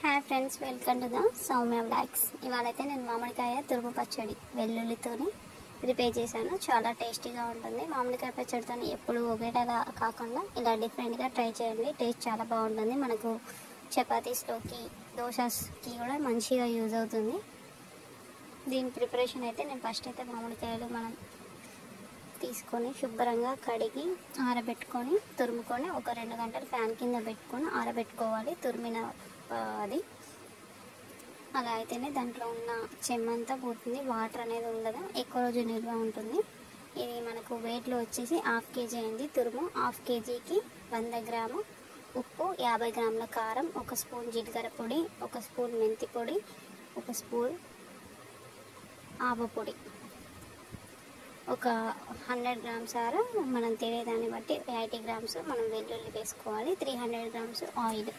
Hi friends, welcome to the Soumya vlogs. ఇవాళైతే నేను మామిడికాయ తురుము పచ్చడి వెల్లుల్లితోని ప్రిపేర్ చేశాను. చాలా టేస్టీగా ఉంటుంది. మామిడికాయ పచ్చడితో ఎప్పుడు ఒకేలా కాకుండా ఇలా డిఫరెంట్గా ట్రై చేయండి. టేస్ట్ చాలా బాగుంటుంది. మనకు చపాతీస్లోకి, దోశకి కూడా మంచిగా యూజ్ అవుతుంది. దీని ప్రిపరేషన్ అయితే నేను ఫస్ట్ అయితే మామిడికాయలు మనం తీసుకొని శుభ్రంగా కడిగి ఆరబెట్టుకొని తురుముకొని ఒక 2 గంటలు ఫ్యాన్ కింద పెట్టుకొని ఆరబెట్టుకోవాలి. తురిమిన అది అలా అయితేనే దాంట్లో ఉన్న చెమ్మంతా పోతుంది, వాటర్ అనేది ఉండదు, ఎక్కువ రోజు నిల్వ ఉంటుంది. ఇది మనకు వెయిట్లో వచ్చేసి 1/2 kg అయింది. తురుము 1/2 kgకి 100 గ్రాము ఉప్పు, 50 గ్రాముల కారం, 1 స్పూన్ జీలకర్ర పొడి, 1 స్పూన్ మెంతి పొడి, 1 స్పూన్ ఆవ పొడి, ఒక 100 గ్రామ్స్ మనం తినేదాన్ని బట్టి 80 గ్రామ్స్ మనం వెల్లుల్లి వేసుకోవాలి. 300 గ్రామ్స్ ఆయిల్.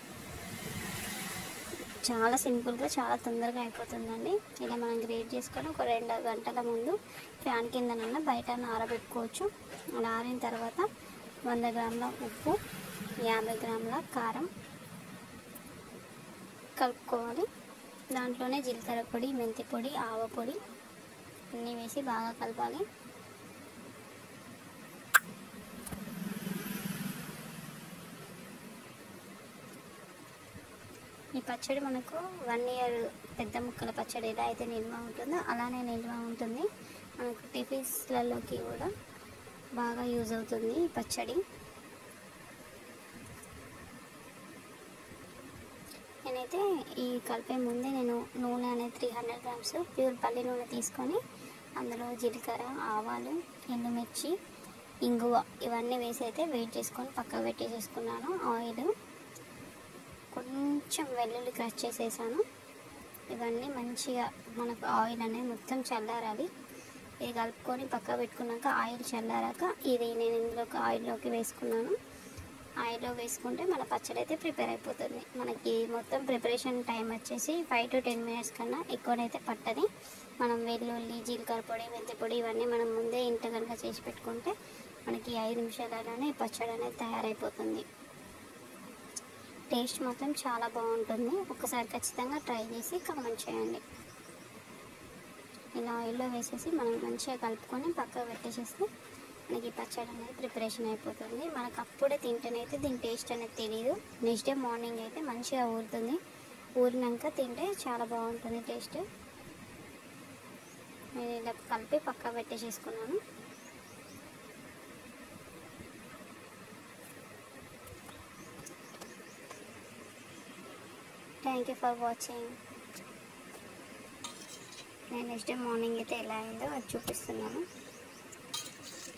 చాలా సింపుల్గా చాలా తొందరగా అయిపోతుందండి. ఇలా మనం గ్రేట్ చేసుకొని ఒక 2 గంటల ముందు ఫ్యాన్ కిందనన్నా బయట ఆరబెట్టుకోవచ్చు. అలా ఆరిన తర్వాత 100 గ్రాముల ఉప్పు, 50 గ్రాముల కారం కలుపుకోవాలి. దాంట్లోనే జీలకర్ర పొడి, మెంతి పొడి, ఆవ పొడి అన్నీ వేసి బాగా కలపాలి. ఈ పచ్చడి మనకు 1 ఇయర్ పెద్ద ముక్కల పచ్చడి ఎలా అయితే నిల్వ ఉంటుందో అలానే నిల్వ ఉంటుంది. మనకు టిఫిన్స్లలోకి కూడా బాగా యూజ్ అవుతుంది ఈ పచ్చడి. నేనైతే ఈ కలిపే ముందే నేను నూనె అనేది 300 గ్రామ్స్ ప్యూర్ పల్లి నూనె తీసుకొని అందులో జీలకర్ర, ఆవాలు, ఎండుమిర్చి, ఇంగువ ఇవన్నీ వేసి అయితే వేడి చేసుకొని పక్కకు పెట్టేసేసుకున్నాను. ఆయిల్, కొంచెం వెల్లుల్లి క్రష్ చేసేసాను. ఇవన్నీ మంచిగా మనకు ఆయిల్ అనేది మొత్తం చల్లారాలి. ఇది కలుపుకొని పక్క పెట్టుకున్నాక ఆయిల్ చల్లారాక ఇది నేను ఇందులోకి ఆయిల్లోకి వేసుకున్నాను. ఆయిల్లో వేసుకుంటే మన పచ్చడి అయితే ప్రిపేర్ అయిపోతుంది. మనకి మొత్తం ప్రిపరేషన్ టైం వచ్చేసి 5 to 10 minutes కన్నా ఎక్కువనైతే పట్టది. మనం వెల్లుల్లి, జీలకర్ర పొడి, మెంతి పొడి ఇవన్నీ మనం ముందే ఇంట కనుక చేసి పెట్టుకుంటే మనకి 5 నిమిషాలలోనే పచ్చడి అనేది తయారైపోతుంది. టేస్ట్ మాత్రం చాలా బాగుంటుంది. ఒకసారి ఖచ్చితంగా ట్రై చేసి కామెంట్ చేయండి. ఇలా ఆయిల్లో వేసేసి మనం మంచిగా కలుపుకొని పక్కకు పెట్టేసేస్తే మనకి పచ్చడి అనేది ప్రిపరేషన్ అయిపోతుంది. మనకు అప్పుడే తింటేనైతే దీని టేస్ట్ అనేది తెలియదు. నెక్స్ట్ డే మార్నింగ్ అయితే మంచిగా ఊరుతుంది. ఊరినాక తింటే చాలా బాగుంటుంది టేస్ట్. నేను ఇలా కలిపి పక్కకు పెట్టేసేసుకున్నాను. Thank you for watching. నేను నెక్స్ట్ డే మార్నింగ్ అయితే ఎలా అయిందో అది చూపిస్తున్నాను.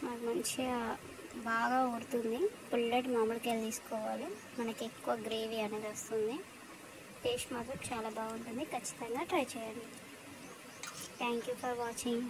మనకు మంచిగా బాగా ఊరుతుంది. పుల్లటి మామిడికాయలు తీసుకోవాలి. మనకి ఎక్కువ గ్రేవీ అనేది వస్తుంది. టేస్ట్ మాత్రం చాలా బాగుంటుంది. ఖచ్చితంగా ట్రై చేయండి. Thank you for watching.